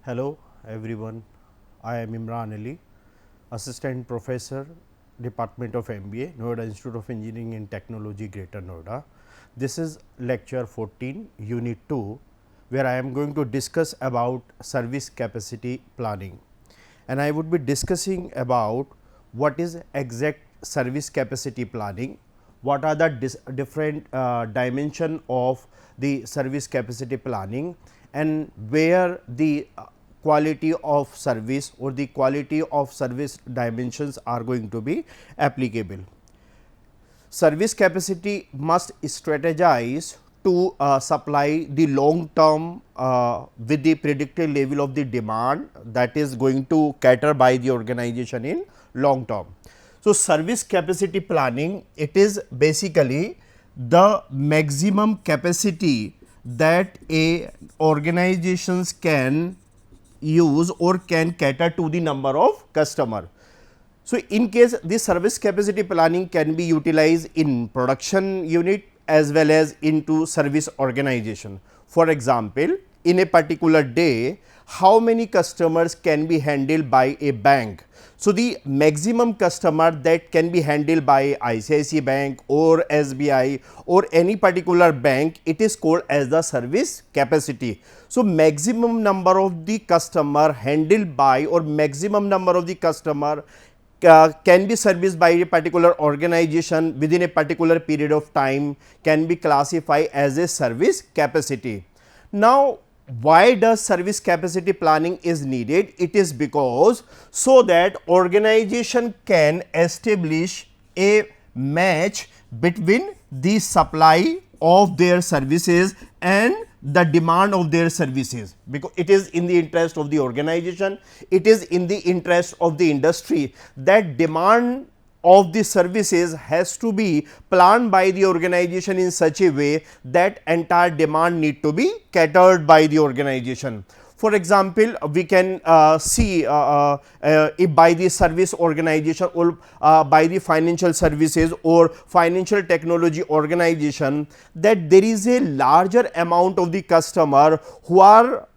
Hello everyone, I am Imran Ali, Assistant Professor, Department of MBA, Noida Institute of Engineering and Technology, Greater Noida. This is lecture 14, unit 2, where I am going to discuss about service capacity planning, and I would be discussing about what is exact service capacity planning, what are the different dimension of the service capacity planning, and where the quality of service or the quality of service dimensions are going to be applicable. Service capacity must strategize to supply the long term with the predicted level of the demand that is going to cater by the organization in long term. So, service capacity planning, it is basically the maximum capacity that a organizations can use or can cater to the number of customer. So, in case this service capacity planning can be utilized in production unit as well as into service organization. For example, in a particular day, how many customers can be handled by a bank. So, the maximum customer that can be handled by ICICI Bank or SBI or any particular bank, it is called as the service capacity. So, maximum number of the customer handled by or maximum number of the customer can be serviced by a particular organization within a particular period of time can be classified as a service capacity. Now, why does service capacity planning is needed? It is because so that organization can establish a match between the supply of their services and the demand of their services, because it is in the interest of the organization, it is in the interest of the industry that demand of the services has to be planned by the organization in such a way that entire demand need to be catered by the organization. For example, we can see if by the service organization or by the financial services or financial technology organization, that there is a larger amount of the customer who are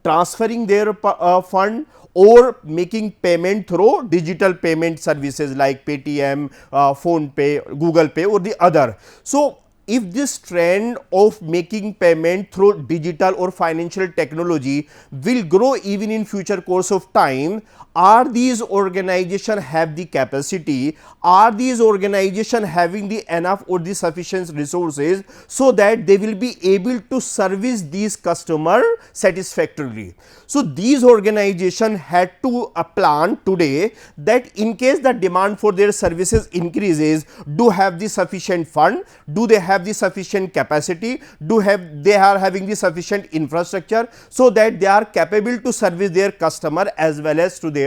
transferring their fund or making payment through digital payment services like Paytm, PhonePe, Google Pay or the other. So, if this trend of making payment through digital or financial technology will grow even in future course of time, are these organizations have the capacity, are these organizations having the enough or the sufficient resources so that they will be able to service these customer satisfactorily. So, these organizations had to plan today that in case the demand for their services increases, do have the sufficient fund, do they have the sufficient capacity, they are having the sufficient infrastructure so that they are capable to service their customer as well as to their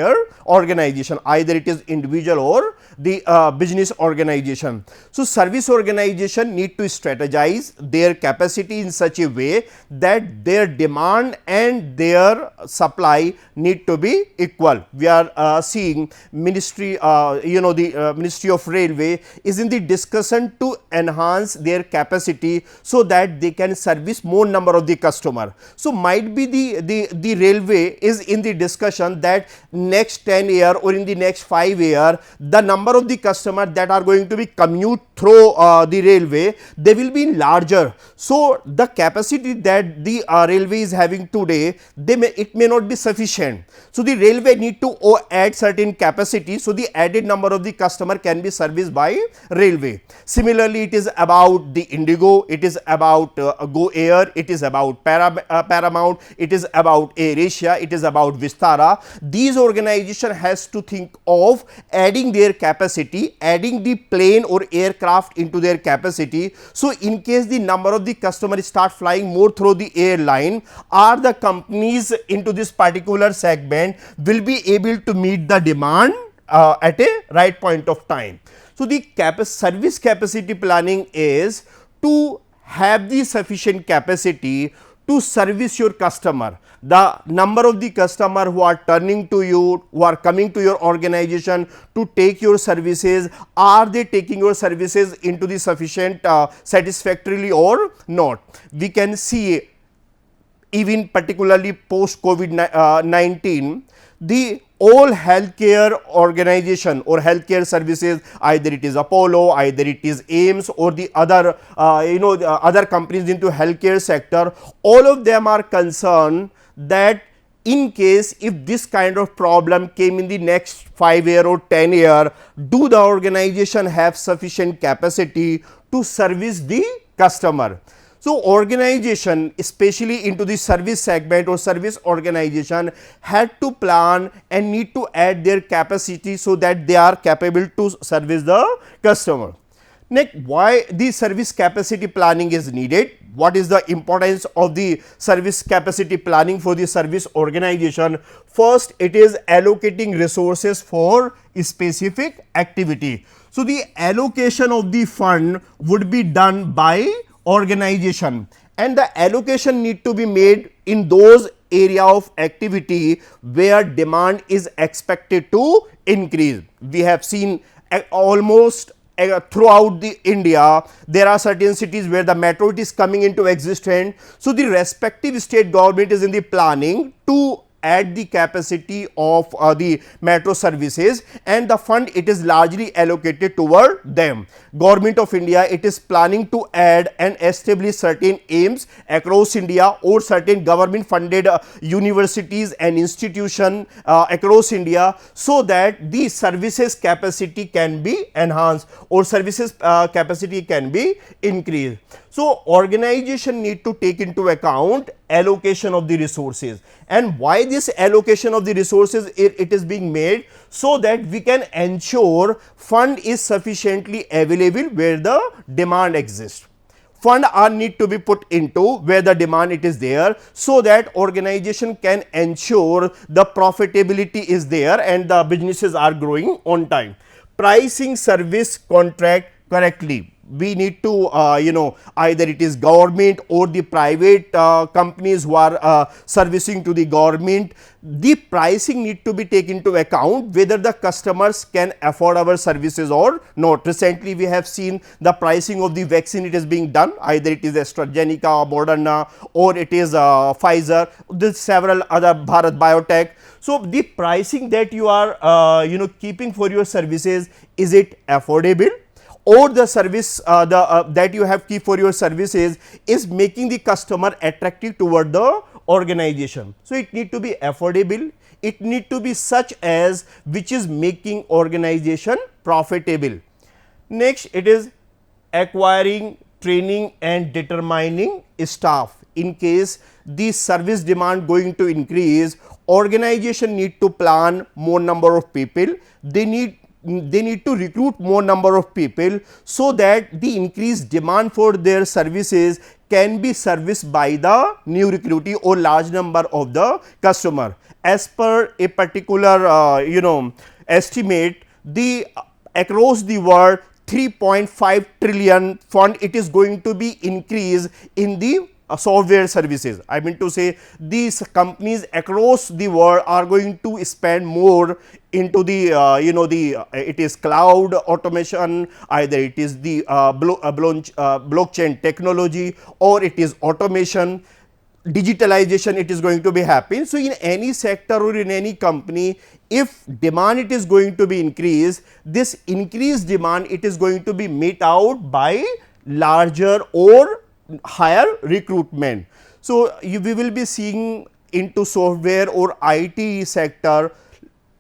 organization, either it is individual or the business organization. So, service organization need to strategize their capacity in such a way that their demand and their supply need to be equal. We are seeing ministry, the Ministry of Railway is in the discussion to enhance their capacity so that they can service more number of the customer. So, might be the railway is in the discussion that next 10 year or in the next 5 year, the number of the customer that are going to be commute through the railway, they will be larger. So, the capacity that the railway is having today, it may not be sufficient. So, the railway need to add certain capacity. So, the added number of the customer can be serviced by railway. Similarly, it is about the Indigo, it is about Go Air, it is about Paramount, it is about AirAsia, it is about Vistara. These organization has to think of adding their capacity, adding the plane or aircraft into their capacity. So, in case the number of the customers start flying more through the airline, are the companies into this particular segment will be able to meet the demand at a right point of time. So, the service capacity planning is to have the sufficient capacity to service your customer. The number of the customer who are turning to you, who are coming to your organization to take your services, are they taking your services into the sufficient satisfactorily or not? We can see even particularly post COVID-19, the all healthcare organization or healthcare services, either it is Apollo, either it is AIMS or the other the other companies into healthcare sector, all of them are concerned that in case if this kind of problem came in the next 5 year or 10 year, do the organization have sufficient capacity to service the customer. So, organization especially into the service segment or service organization had to plan and need to add their capacity so that they are capable to service the customer. Next, why the service capacity planning is needed? What is the importance of the service capacity planning for the service organization? First, it is allocating resources for a specific activity. So, the allocation of the fund would be done by organization, and the allocation need to be made in those area of activity where demand is expected to increase. We have seen almost throughout the India, there are certain cities where the metro is coming into existence. So, the respective state government is in the planning to add the capacity of the metro services, and the fund it is largely allocated toward them. Government of India, it is planning to add and establish certain aims across India or certain government funded universities and institution across India, so that the services capacity can be enhanced or services capacity can be increased. So, organization need to take into account allocation of the resources, and why this allocation of the resources it is being made, so that we can ensure fund is sufficiently available where the demand exists. Fund are need to be put into where the demand it is there, so that organization can ensure the profitability is there and the businesses are growing on time. Pricing service contract correctly. We need to either it is government or the private companies who are servicing to the government, the pricing need to be taken into account whether the customers can afford our services or not. Recently, we have seen the pricing of the vaccine it is being done, either it is AstraZeneca, Moderna or it is Pfizer, there several other Bharat Biotech. So, the pricing that you are keeping for your services, is it affordable? Or the service that you have keep for your services is making the customer attractive toward the organization. So, it need to be affordable, it need to be such as which is making organization profitable. Next, it is acquiring, training and determining staff. In case the service demand going to increase, organization need to plan more number of people, they need to recruit more number of people, so that the increased demand for their services can be serviced by the new recruitee or large number of the customer. As per a particular estimate, the across the world 3.5 trillion fund it is going to be increased in the software services. I mean to say, these companies across the world are going to spend more into the it is cloud automation, either it is the blockchain technology or it is automation, digitalization it is going to be happening. So, in any sector or in any company, if demand it is going to be increased, this increased demand it is going to be met out by larger or higher recruitment. So, we will be seeing into software or IT sector,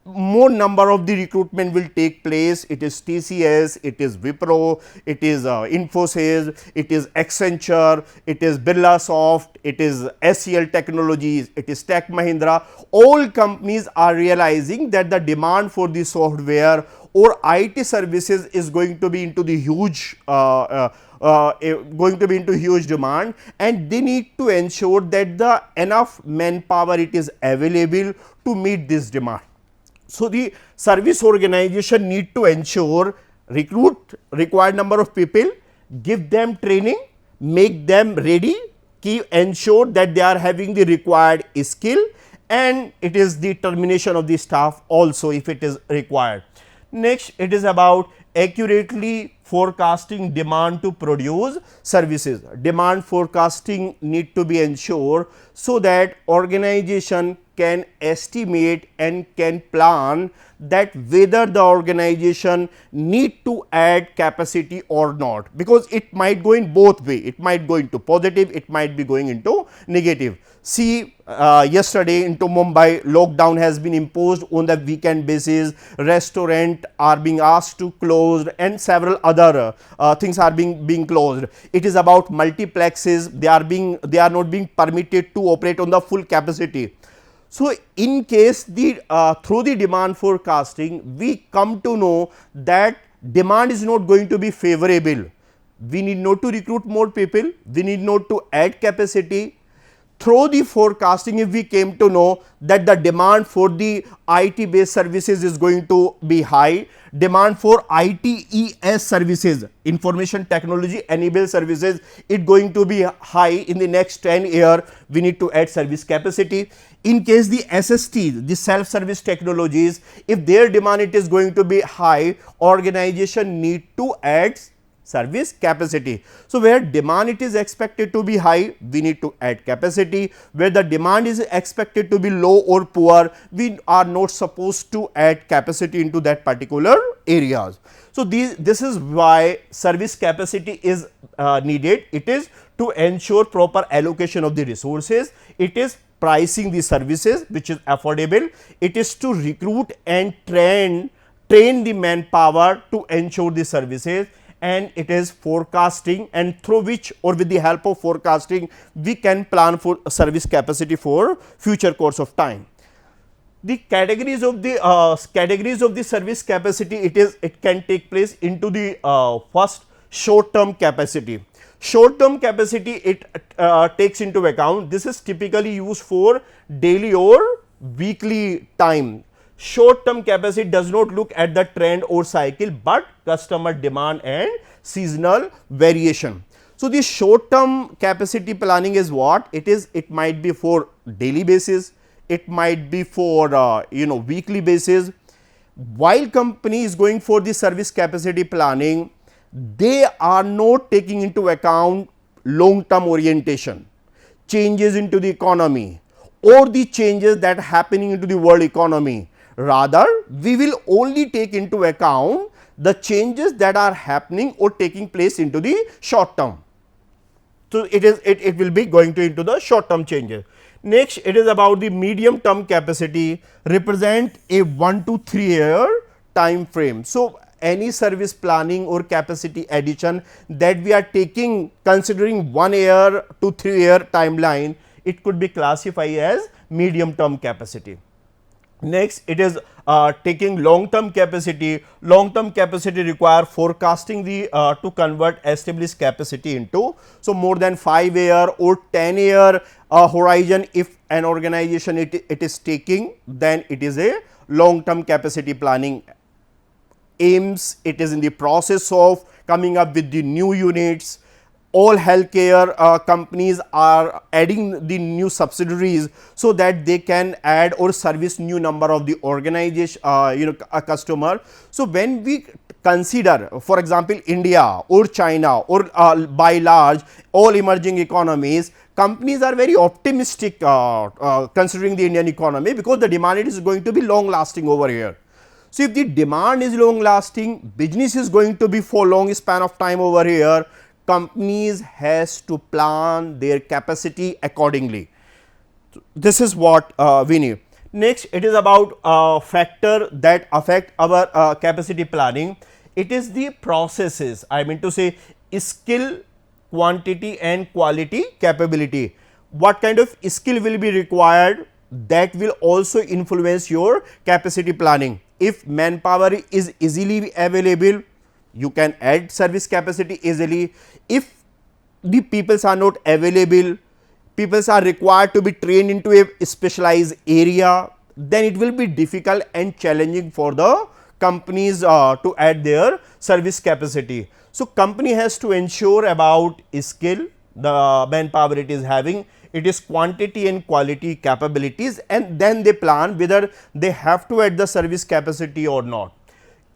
more number of the recruitment will take place. It is TCS, it is Wipro, it is Infosys, it is Accenture, it is Birlasoft, it is SCL Technologies, it is Tech Mahindra. All companies are realizing that the demand for the software or IT services is going to be into the huge huge demand, and they need to ensure that the enough manpower it is available to meet this demand. So, the service organization need to ensure recruit required number of people, give them training, make them ready, ensure that they are having the required skill, and it is the termination of the staff also if it is required. Next, it is about accurately forecasting demand to produce services. Demand forecasting need to be ensured so that organization can estimate and can plan that whether the organization need to add capacity or not, because it might go in both way, it might go into positive, it might be going into negative. See, yesterday into Mumbai, lockdown has been imposed on the weekend basis, restaurant are being asked to close and several other things are being closed. It is about multiplexes, they are not being permitted to operate on the full capacity. So, in case the through the demand forecasting, we come to know that demand is not going to be favorable. We need not to recruit more people, we need not to add capacity. Through the forecasting, if we came to know that the demand for the IT based services is going to be high, demand for ITES services, information technology enabled services, it going to be high in the next 10 years, we need to add service capacity. In case the SST, the self service technologies, if their demand it is going to be high, organization need to add service capacity. So, where demand it is expected to be high, we need to add capacity. Where the demand is expected to be low or poor, we are not supposed to add capacity into that particular areas. So, this is why service capacity is needed. It is to ensure proper allocation of the resources, it is pricing the services which is affordable, it is to recruit and train the manpower to ensure the services, and it is forecasting, and through which or with the help of forecasting we can plan for service capacity for future course of time. The categories of the service capacity, it can take place into the first short term capacity. Short term capacity it takes into account, this is typically used for daily or weekly time. Short term capacity does not look at the trend or cycle, but customer demand and seasonal variation. So, the short term capacity planning is what it is, it might be for daily basis, it might be for weekly basis. While company is going for the service capacity planning, they are not taking into account long term orientation, changes into the economy or the changes that are happening into the world economy. Rather, we will only take into account the changes that are happening or taking place into the short term. So, it will be going to into the short term changes. Next, it is about the medium term capacity, represent a 1 to 3 year time frame. So, any service planning or capacity addition that we are taking considering 1 year to 3 year timeline, it could be classified as medium term capacity. Next, it is taking long term capacity. Long term capacity require forecasting the to convert established capacity into, so more than 5 year or 10 year horizon. If an organization it is taking, then it is a long term capacity planning. AIMS, it is in the process of coming up with the new units. All healthcare companies are adding the new subsidiaries so that they can add or service new number of the organization a customer. So, when we consider for example India or China or by large all emerging economies, companies are very optimistic considering the Indian economy, because the demand is going to be long lasting over here. So, if the demand is long lasting, business is going to be for long span of time over here, companies has to plan their capacity accordingly. This is what we need. Next, it is about factor that affect our capacity planning. It is the processes, I mean to say skill, quantity and quality capability. What kind of skill will be required, that will also influence your capacity planning. If manpower is easily available, you can add service capacity easily. If the peoples are not available, peoples are required to be trained into a specialized area, then it will be difficult and challenging for the companies to add their service capacity. So, company has to ensure about skill, the manpower it is having, it is quantity and quality capabilities, and then they plan whether they have to add the service capacity or not.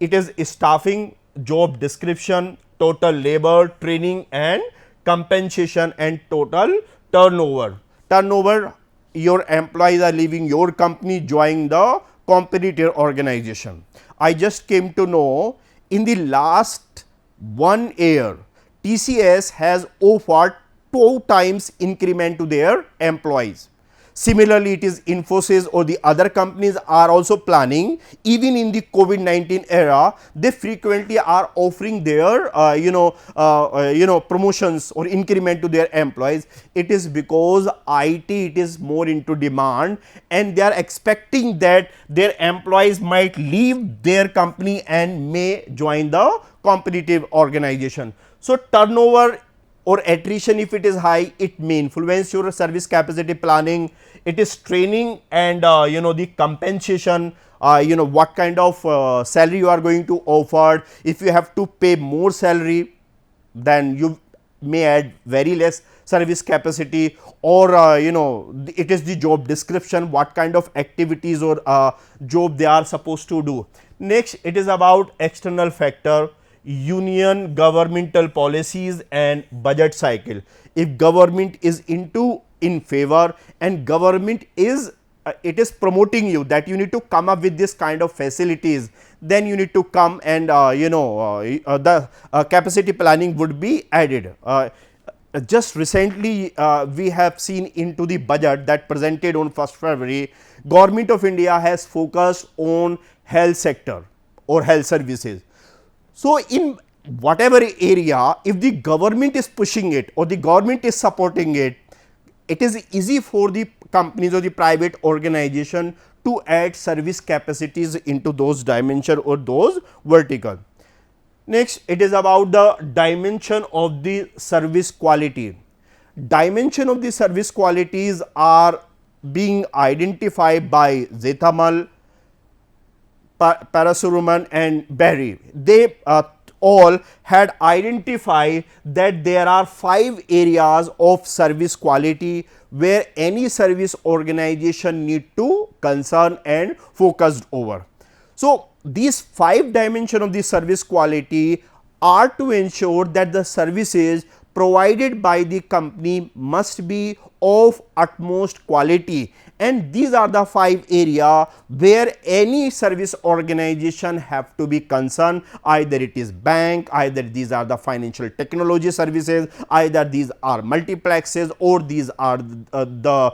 It is staffing, job description, total labor, training and compensation and total turnover. Turnover, your employees are leaving your company, joining the competitor organization. I just came to know in the last 1 year, TCS has offered 2 times increment to their employees. Similarly, it is Infosys or the other companies are also planning. Even in the COVID-19 era, they frequently are offering their promotions or increment to their employees. It is because IT, it is more into demand, and they are expecting that their employees might leave their company and may join the competitive organization. So turnover or attrition, if it is high, it may influence your service capacity planning. It is training and the compensation, what kind of salary you are going to offer. If you have to pay more salary, then you may add very less service capacity, or it is the job description, what kind of activities or job they are supposed to do. Next, it is about external factor, union, governmental policies and budget cycle. If government is in favor and government is it is promoting you that you need to come up with this kind of facilities, then you need to come and the capacity planning would be added. Just recently we have seen into the budget that presented on 1st February, Government of India has focused on health sector or health services. So in whatever area, if the government is pushing it or the government is supporting it, it is easy for the companies or the private organization to add service capacities into those dimension or those vertical. Next, it is about the dimension of the service quality. Dimension of the service qualities are being identified by Zethamal, Parasuruman and Berry. They all had identified that there are 5 areas of service quality where any service organization need to concern and focus over. So, these 5 dimensions of the service quality are to ensure that the services provided by the company must be of utmost quality, and these are the 5 areas where any service organization have to be concerned. Either it is bank, either these are the financial technology services, either these are multiplexes, or these are the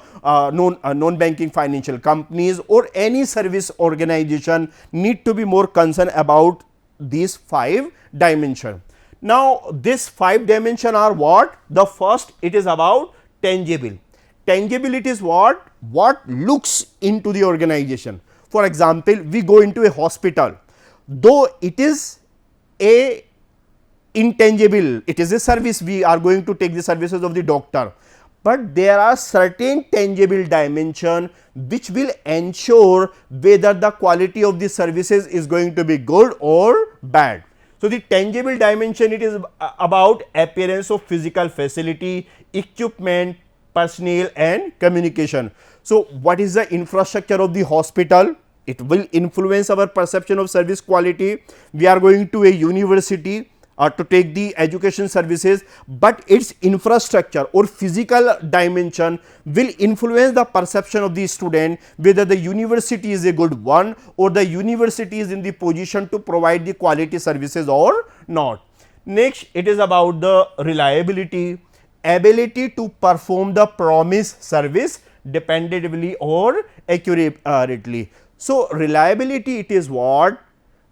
non-banking financial companies, or any service organization need to be more concerned about these 5 dimensions. Now, these 5 dimensions are what? The first, it is about tangible. Tangible, it is what looks into the organization. For example, we go into a hospital, though it is a intangible, it is a service, we are going to take the services of the doctor, but there are certain tangible dimension which will ensure whether the quality of the services is going to be good or bad. So, the tangible dimension, it is about appearance of physical facility, equipment, personnel and communication. So, what is the infrastructure of the hospital? It will influence our perception of service quality. We are going to a university to take the education services, but its infrastructure or physical dimension will influence the perception of the student whether the university is a good one or the university is in the position to provide the quality services or not. Next, it is about the reliability, ability to perform the promised service dependably or accurately. So, reliability, it is what?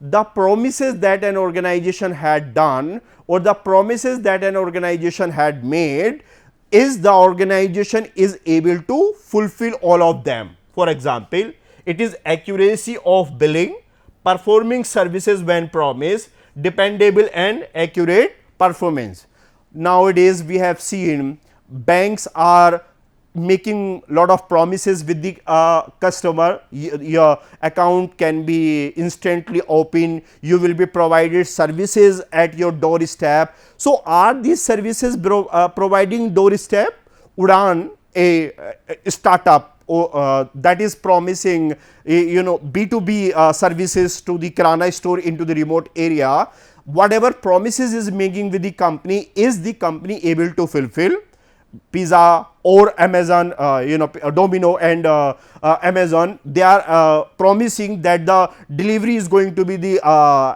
The promises that an organization had done or the promises that an organization had made, is the organization is able to fulfill all of them. For example, it is accuracy of billing, performing services when promised, dependable and accurate performance. Nowadays, we have seen banks are making lot of promises with the customer. Your account can be instantly open, you will be provided services at your doorstep. So, are these services providing doorstep? Udan, a startup that is promising B2B services to the kirana store into the remote area, whatever promises is making with the company, is the company able to fulfill? Pizza or Amazon, Domino and Amazon, they are promising that the delivery is going to be the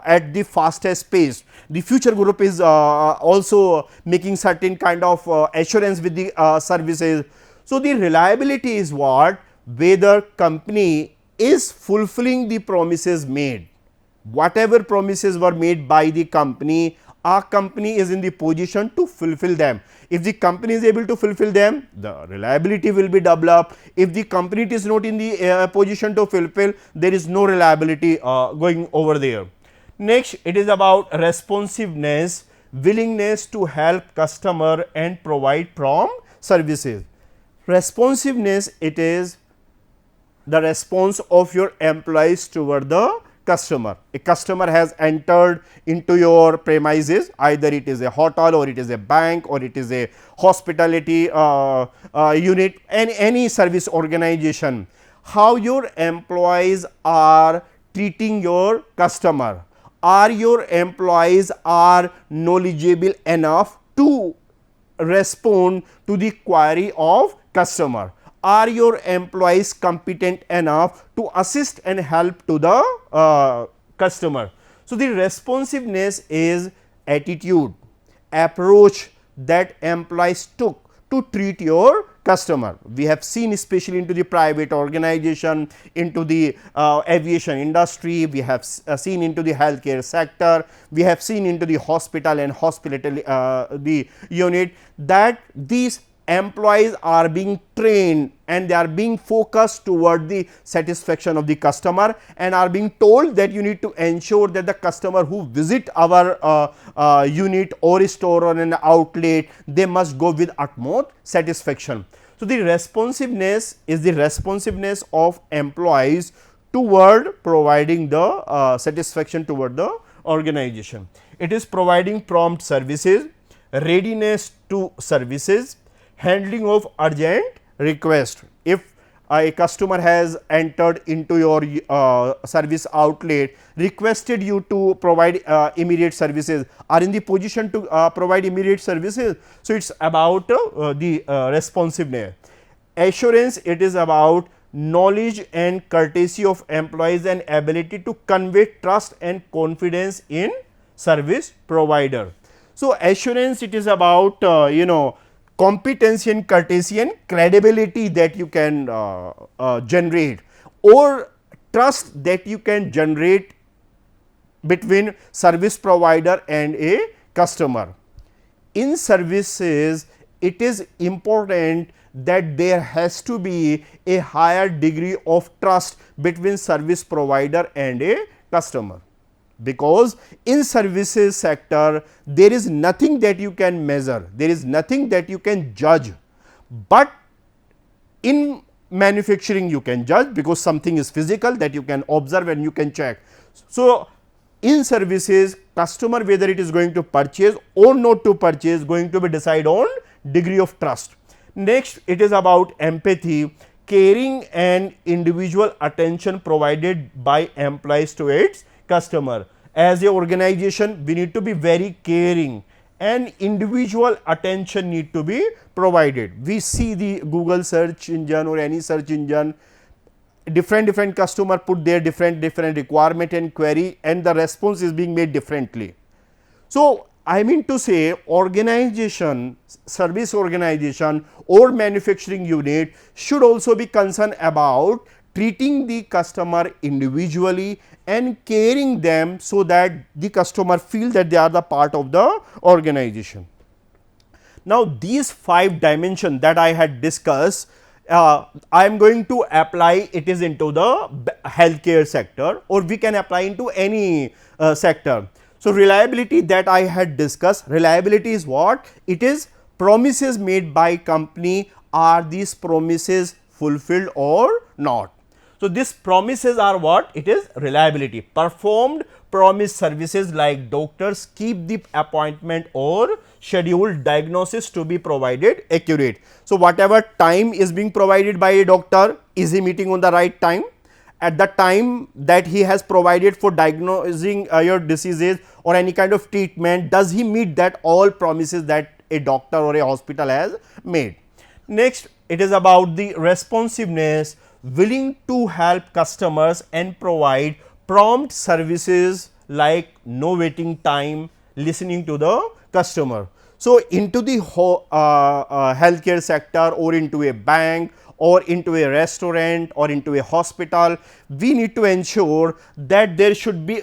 at the fastest pace. The Future Group is also making certain kind of assurance with the services. So, the reliability is what? Whether company is fulfilling the promises made. Whatever promises were made by the company, our company is in the position to fulfill them. If the company is able to fulfill them, the reliability will be developed. If the company is not in the position to fulfill, there is no reliability going over there. Next, it is about responsiveness, willingness to help customer and provide prompt services. Responsiveness, it is the response of your employees toward the customer. A customer has entered into your premises, either it is a hotel or it is a bank or it is a hospitality unit and any service organization. How your employees are treating your customer? Are your employees are knowledgeable enough to respond to the query of customer? Are your employees competent enough to assist and help to the customer? So, the responsiveness is attitude, approach that employees took to treat your customer. We have seen especially into the private organization, into the aviation industry, we have seen into the healthcare sector, we have seen into the hospital and hospitality the unit, that these employees are being trained and they are being focused toward the satisfaction of the customer and are being told that you need to ensure that the customer who visit our unit or store or an outlet, they must go with utmost satisfaction. So, the responsiveness is the responsiveness of employees toward providing the satisfaction toward the organization. It is providing prompt services, readiness to services, handling of urgent request. If a customer has entered into your service outlet, requested you to provide immediate services, are in the position to provide immediate services. So, it is about the responsiveness. Assurance, it is about knowledge and courtesy of employees and ability to convey trust and confidence in service provider. So, assurance, it is about competency and courtesy and credibility that you can generate, or trust that you can generate between service provider and a customer. In services, it is important that there has to be a higher degree of trust between service provider and a customer, because in services sector there is nothing that you can measure, there is nothing that you can judge, but in manufacturing you can judge, because something is physical that you can observe and you can check. So, in services, customer whether it is going to purchase or not to purchase, going to be decide on degree of trust. Next, it is about empathy, caring and individual attention provided by employees to its customer. As a organization, we need to be very caring and individual attention need to be provided. We see the Google search engine or any search engine, different customer put their different requirement and query, and the response is being made differently. So, I mean to say organization, service organization or manufacturing unit should also be concerned about treating the customer individually and caring them, so that the customer feel that they are the part of the organization. Now, these 5 dimensions that I had discussed, I am going to apply it is into the healthcare sector, or we can apply into any sector. So, reliability that I had discussed, reliability is what? It is promises made by company, are these promises fulfilled or not? So, these promises are what? It is reliability. Performed promised services like doctors keep the appointment or scheduled diagnosis to be provided accurate. So, whatever time is being provided by a doctor, is he meeting on the right time? at the time that he has provided for diagnosing your diseases or any kind of treatment, does he meet that all promises that a doctor or a hospital has made. Next, it is about the responsiveness, willing to help customers and provide prompt services like no waiting time, listening to the customer. So, into the healthcare sector or into a bank or into a restaurant or into a hospital, we need to ensure that there should be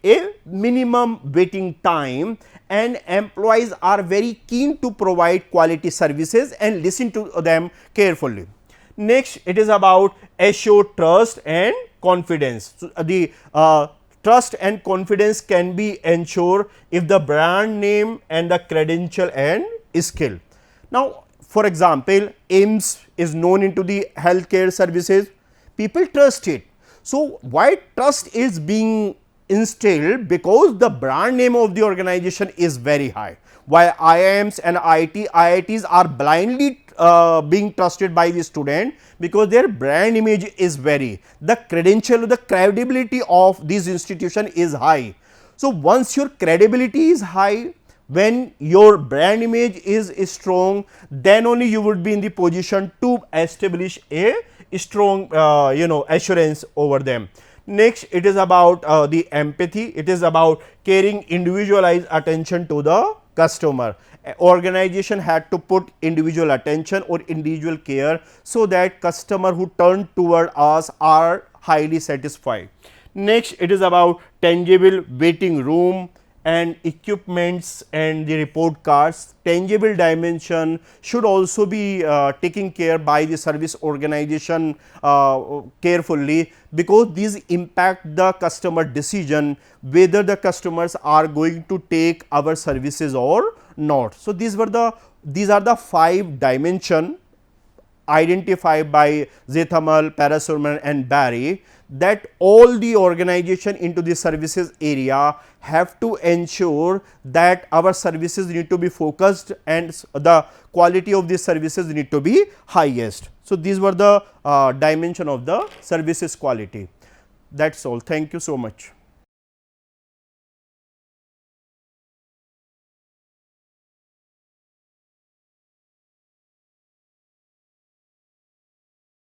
a minimum waiting time, and employees are very keen to provide quality services and listen to them carefully. Next, it is about assure trust and confidence. So, the trust and confidence can be ensured if the brand name and the credential and skill. Now, for example, AIMS is known into the healthcare services, people trust it. So, why trust is being instilled? Because the brand name of the organization is very high. While IIMs and IITs are blindly being trusted by the student because their brand image is very, the credential, the credibility of this institution is high. So, once your credibility is high, when your brand image is strong, then only you would be in the position to establish a strong assurance over them. Next, it is about the empathy. It is about caring individualized attention to the customer. Organization had to put individual attention or individual care so that customer who turn toward us are highly satisfied. Next, it is about tangible waiting room and equipments and the report cards. Tangible dimension should also be taken care by the service organization carefully, because these impact the customer decision whether the customers are going to take our services or not. So, these are the 5 dimension identified by Zethamal, Parasurman and Barry, that all the organization into the services area have to ensure that our services need to be focused and the quality of these services need to be highest. So, these were the dimension of the services quality. That is all. Thank you so much.